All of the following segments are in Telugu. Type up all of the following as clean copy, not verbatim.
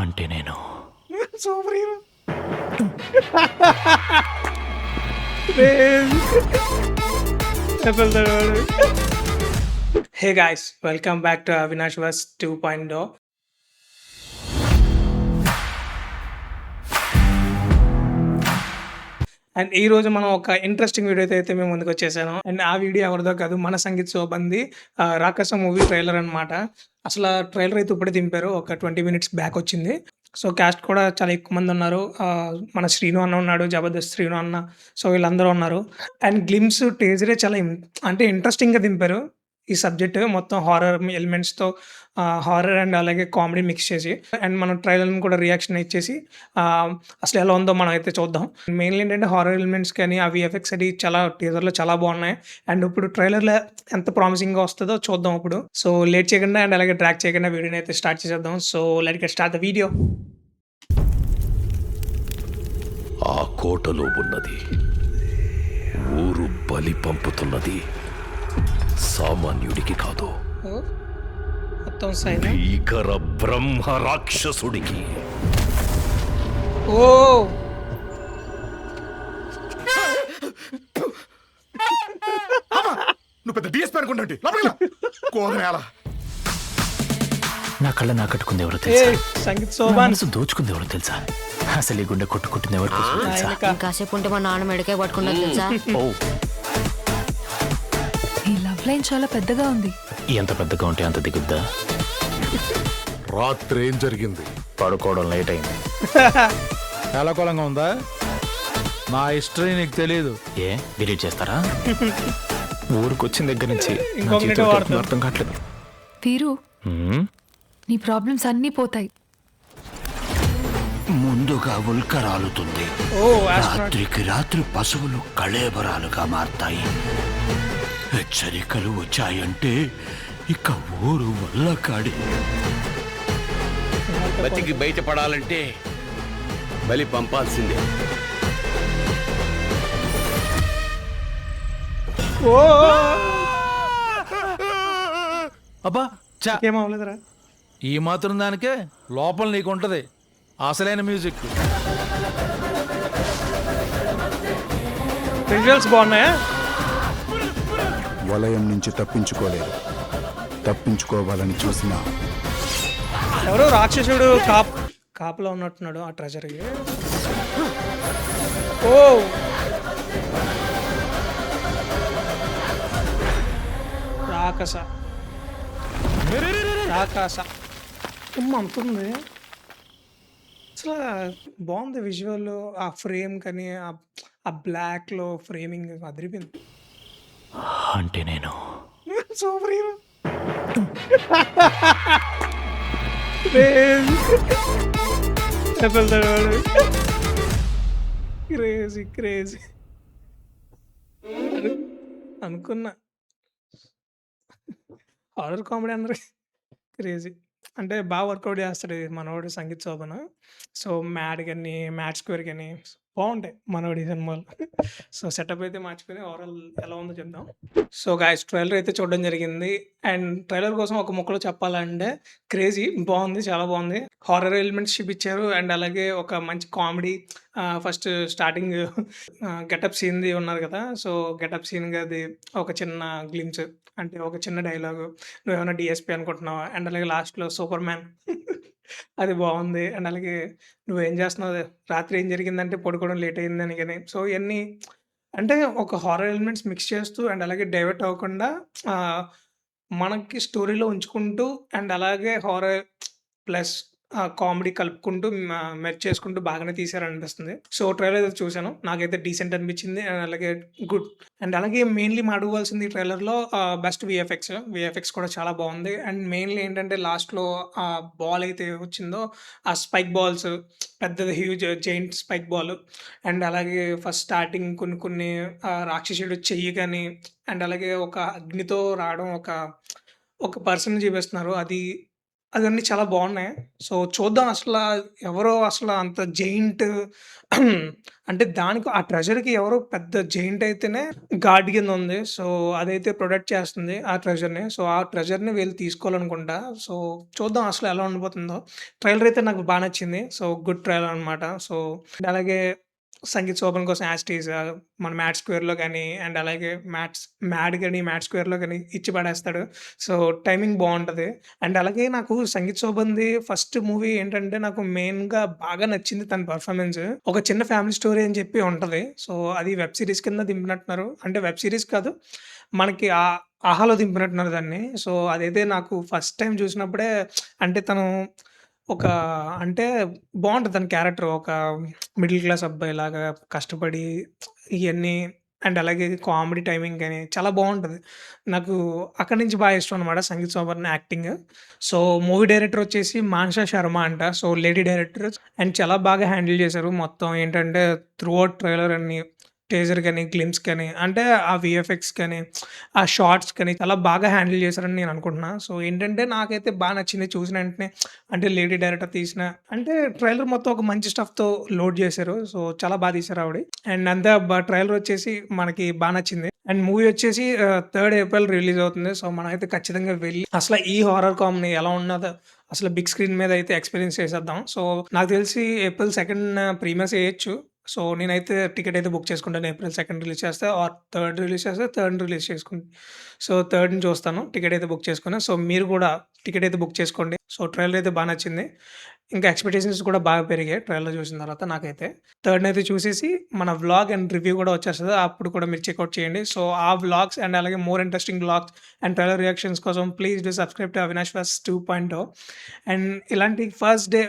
అంటే నేను super hero. Hey guys, welcome back to Avinash వస్ 2.0. అండ్ ఈ రోజు మనం ఒక ఇంట్రెస్టింగ్ వీడియోతో అయితే మేము ముందుకు వచ్చేసాను. అండ్ ఆ వీడియో ఎవరిదో కాదు, మన సంగీత్ శోభంది రాక్షస మూవీ ట్రైలర్ అన్నమాట. అసలు ట్రైలర్ అయితే ఇప్పుడే దింపారు, ఒక 20 మినిట్స్ బ్యాక్ వచ్చింది. సో క్యాస్ట్ కూడా చాలా ఎక్కువ మంది ఉన్నారు. మన శ్రీను అన్న ఉన్నాడు, జబర్దస్త్ శ్రీను అన్న. సో వీళ్ళందరూ ఉన్నారు. అండ్ గ్లిమ్స్ టీజరే చాలా అంటే ఇంట్రెస్టింగ్‌గా దింపారు. ఈ సబ్జెక్ట్ మొత్తం హారర్ ఎలిమెంట్స్‌తో, హారర్ అండ్ అలాగే కామెడీ మిక్స్ చేసి, అండ్ మనం ట్రైలర్‌ని కూడా రియాక్షన్ ఇచ్చేసి అసలు ఎలా ఉందో మనం అయితే చూద్దాం. మెయిన్‌లీ ఏంటంటే హారర్ ఎలిమెంట్స్ కానీ, ఆ వీఎఫ్ఎక్స్ అది చాలా టీజర్‌లో చాలా బాగున్నాయి. అండ్ ఇప్పుడు ట్రైలర్‌లో ఎంత ప్రామిసింగ్‌గా వస్తదో చూద్దాం ఇప్పుడు. సో లేట్ చేయకుండా అండ్ అలాగే ట్రాక్ చేయకుండా వీడియోని అయితే స్టార్ట్ చేసేద్దాం. So let's get start the video. ఆ కోటలో ఉన్నది ఊరు బలి పంపుతున్నది సామాన్యుడికి కాదు, మొత్తం సైన్. భీకర బ్రహ్మ రాక్షసుడికి. ఓ నువ్వు పెద్ద డిఎస్పీ అనుకుంటే కోదనేల నా కళ్ళ నా కట్టుకుంది ఎవరో ఏ తెలుసా? సంగీత్ నా శోభన్ మనసు దోచుకుంది ఎవరో తెలుసా? అసలు ఈ గుండె కొట్టుకుంటుంది ఎవరు తెలుసా? కాసేపు ఉంటే మా నాన్న మెడకే పట్టుకున్నది తెలుసా? ఓ, ఈ లవ్ లైన్ చాలా పెద్దగా ఉంది. ఎంత పెద్దగా ఉంటే అంత దిగుద్దా? రాత్రి ఏం జరిగింది? పడుకోవడం లేట్ అయింది. ఎలకొలంగా ఉందా? నా హిస్టరీ నీకు తెలియదు. ఏ డిలీట్ చేస్తారా? ఊరికొచ్చిన దగ్గర నుంచి నా ఇంకొక జీవితం నెట వాడతాం. అర్థం కావట్లేదు. వీరు, హ్మ్? నీ ప్రాబ్లమ్స్ అన్నీ పోతాయి. ముందుగా ఉల్కరాలుతుంది. ఓ ఆస్ట్రానాట్. రాత్రికి రాత్రి పశువులు కళేబరాలుగా మారతాయి. హెచ్చరికలు వచ్చాయంటే ఇక ఊరు వల్ల కాడి. బతికి బయటపడాలంటే బలి పంపాల్సిందే. ఓ అబ్బా చా, ఏం అవ్వలేదురా. ఈ మాత్రం దానికే లోపల నీకు ఉంటది అసలైన మ్యూజిక్. విజువల్స్ బాగున్నాయా? వలయం నుంచి తప్పించుకోలేరు. తప్పించుకోవాలని చూసినా ఎవరో రాక్షసుడు కాపలా ఉన్నట్టున్నాడు ఆ ట్రెజర్కి. ఓ రాకస రాకాస అంతుంది. అసలు బాగుంది విజువల్, ఆ ఫ్రేమ్ కానీ ఆ బ్లాక్ లో ఫ్రేమింగ్ అదిరిపోయింది. అంటే నేను సూపర్ హీరో. క్రేజీ క్రేజీ అనుకున్నా. హారర్ కామెడీ అందరూ క్రేజీ అంటే బాగా వర్కౌట్ చేస్తాడు మనోడు సంగీత్ శోభన. సో మ్యాడ్ కానీ మ్యాడ్ స్క్వేర్ కానీ బాగుంటాయి మనోడి సినిమాలు. సో సెటప్ అయితే మార్చుకొని ఓవరాల్ ఎలా ఉందో చెప్దాం. సో గాయస్, ట్రైలర్ అయితే చూడడం జరిగింది. అండ్ ట్రైలర్ కోసం ఒక ముక్కలో చెప్పాలంటే క్రేజీ బాగుంది, చాలా బాగుంది. హారర్ ఎలిమెంట్స్ చూపించారు అండ్ అలాగే ఒక మంచి కామెడీ. ఫస్ట్ స్టార్టింగ్ గెటప్ సీన్ది ఉన్నారు కదా. సో గెటప్ సీన్ అది ఒక చిన్న గ్లిమ్స్, అంటే ఒక చిన్న డైలాగు, నువ్వేమైనా డిఎస్పీ అనుకుంటున్నావా? అండ్ అలాగే లాస్ట్లో సూపర్ మ్యాన్ అది బాగుంది. అండ్ అలాగే నువ్వేం చేస్తున్నావు, రాత్రి ఏం జరిగిందంటే పడుకోవడం లేట్ అయిందని కానీ. సో ఇవన్నీ అంటే ఒక హారర్ ఎలిమెంట్స్ మిక్స్ చేస్తూ అండ్ అలాగే డైవర్ట్ అవ్వకుండా మనకి స్టోరీలో ఉంచుకుంటూ అండ్ అలాగే హారర్ ప్లస్ కామెడీ కలుపుకుంటూ మెర్జ్ చేసుకుంటూ బాగానే తీశారనిపిస్తుంది. సో ట్రైలర్ అయితే చూశాను, నాకైతే డీసెంట్ అనిపించింది అండ్ అలాగే గుడ్. అండ్ అలాగే మెయిన్లీ మాట్లాడుకోవాల్సింది ఈ ట్రైలర్లో బెస్ట్ విఎఫ్ఎక్స్ కూడా చాలా బాగుంది. అండ్ మెయిన్లీ ఏంటంటే లాస్ట్లో ఆ బాల్ అయితే వచ్చిందో, ఆ స్పైక్ బాల్స్, పెద్దది huge giant spike ball. And అలాగే ఫస్ట్ స్టార్టింగ్ కొన్ని రాక్షసుడు చెయ్యి కానీ, అండ్ అలాగే ఒక అగ్నితో రావడం, ఒక పర్సన్ చూపిస్తున్నారు. అవన్నీ చాలా బాగున్నాయి. సో, చూద్దాం అసల ఎవరో అసల అంత జెయింట్ అంటే దానికి ఆ ట్రెజర్‌కి ఎవరో పెద్ద జెయింట్ అయితేనే గాడ్ కింద ఉంది. సో, అదైతే ప్రొటెక్ట్ చేస్తుంది ఆ ట్రెజర్‌ని. సో, ఆ ట్రెజర్‌ని వీళ్ళు తీసుకోవాలనుకుంటా. సో, చూద్దాం అసలు ఎలా ఉండబోతుందో. ట్రైలర్ అయితే నాకు బా నచ్చింది. సో, గుడ్ ట్రైలర్ అనమాట. సో, అలాగే సంగీత్ శోభన్ కోసం యాజ్ టీజ్ మన మ్యాట్ స్క్వేర్‌లో గాని అండ్ అలాగే మ్యాట్ స్క్వేర్‌లో గాని ఇచ్చి పడేస్తాడు. సో, టైమింగ్ బావుంటది. అండ్ అలాగే నాకు సంగీత్ శోభన్‌ది ఫస్ట్ మూవీ ఏంటంటే నాకు మెయిన్‌గా బాగా నచ్చింది తన పెర్ఫార్మన్స్. ఒక చిన్న ఫ్యామిలీ స్టోరీ అని చెప్పి ఉంటది. సో, అది వెబ్ సీరీస్ కింద దింపినట్టున్నారు. అంటే వెబ్ సీరీస్ కాదు. మనకి ఆహాలో దింపినట్టున్నారు దాన్ని. సో, అదైతే నాకు ఫస్ట్ టైమ్ చూసినప్పుడే అంటే తను ఒక అంటే బావుంటది తన క్యారెక్టర్. ఒక మిడిల్ క్లాస్ అబ్బాయిలాగా కష్టపడి ఇయన్నీ అండ్ అలాగే కామెడీ టైమింగ్ గాని చాలా బావుంటది. నాకు అక్కడి నుంచి ఇష్టం అనమాట Sangeeth Shobhan acting. So, movie director వచ్చేసి మాన్షా శర్మ అంట. సో, లేడీ డైరెక్టర్ అండ్ చాలా బాగా హ్యాండిల్ చేశారు. మొత్తం ఏంటంటే త్రూ ఔట్ ట్రైలర్ అన్ని టీజర్ గాని, గ్లింప్స్ గాని అంటే ఆ వీఎఫ్ఎక్స్ గాని, ఆ షార్ట్స్ గాని చాలా బాగా హ్యాండిల్ చేశారని నేను అనుకుంటున్నా. సో, ఏంటంటే నాకైతే నచ్చింది చూసిన వెంటనే. అంటే లేడీ డైరెక్టర్ తీసిన అంటే ట్రైలర్ మొత్తం ఒక మంచి స్టఫ్‌తో లోడ్ చేశారు. సో, చాలా తీశారు ఆవిడ. అండ్ అంతే ట్రైలర్ వచ్చేసి మనకి నచ్చింది. అండ్ మూవీ వచ్చేసి 3 ఏప్రిల్ రిలీజ్ అవుతుంది. సో, మనమైతే ఖచ్చితంగా వెళ్లి అసల ఈ హారర్ కామెడీ ఎలా ఉన్నదో అసలు బిగ్ స్క్రీన్ మీద అయితే ఎక్స్‌పీరియన్స్ చేసేద్దాం. సో, నాకు తెలిసి ఏప్రిల్ 2 ప్రీమియర్స్ ఎయొచ్చు. సో, నేనైతే టికెట్ అయితే బుక్ చేసుకుంటాను. ఏప్రిల్ 2 రిలీజ్ చేస్తే ఆర్ 3 రిలీజ్ చేస్తే 3 రిలీజ్ చేసుకుంటాను. సో, 3ని చూస్తాను. టికెట్ అయితే బుక్ చేసుకున్నా. సో, మీరు కూడా టికెట్ అయితే బుక్ చేసుకోండి. సో, ట్రైలర్ అయితే నచ్చింది. ఇంకా ఎక్స్‌పెక్టేషన్స్ కూడా బాగా పెరిగాయి ట్రైలర్ చూసిన తర్వాత నాకైతే. 3నైతే చూసేసి మన వ్లాగ్ అండ్ రివ్యూ కూడా వచ్చేస్తది. అప్పుడు కూడా మీరు చెక్‌ఔట్ చేయండి. సో, ఆ వ్లాగ్స్ అండ్ అలాగే more interesting vlogs and trailer reactions కోసం please do subscribe to Avinash first 2.0 and ఇలాంటి ఫస్ట్ డే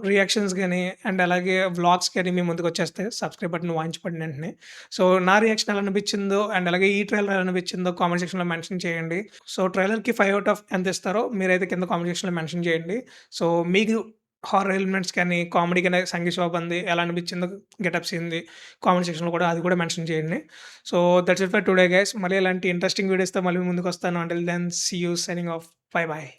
రియాక్షన్స్ గాని అండ్ అలాగే వ్లాగ్స్ గాని మీ ముందుకొచ్చేస్తాయి. సబ్స్క్రైబ్ బటన్ వాయించబడిన వెంటనే. సో, నా రియాక్షన్ ఎలా అనిపించిందో అండ్ అలాగే ఈ ట్రైలర్ ఎలా అనిపించిందో కామెంట్ సెక్షన్‌లో మెన్షన్ చేయండి. సో, ట్రైలర్‌కి 5 ఔట్ ఆఫ్ ఎంత ఇస్తారో మీరైతే కింద కామెంట్ సెక్షన్‌లో మెన్షన్ చేయండి. సో, మీకు హారర్ ఎలిమెంట్స్ కానీ, కామెడీ గాని సంగీత్ శోభన్‌ది ఎలా అనిపించిందో గెటప్ సీన్‌ది కామెంట్ సెక్షన్‌లో కూడా అది కూడా మెన్షన్ చేయండి. So, that's it for today guys. మళ్ళీ ఇలాంటి ఇంట్రెస్టింగ్ వీడియోస్‌తో మళ్ళీ మీ ముందుకొస్తాను. Until then see you signing off. Bye by.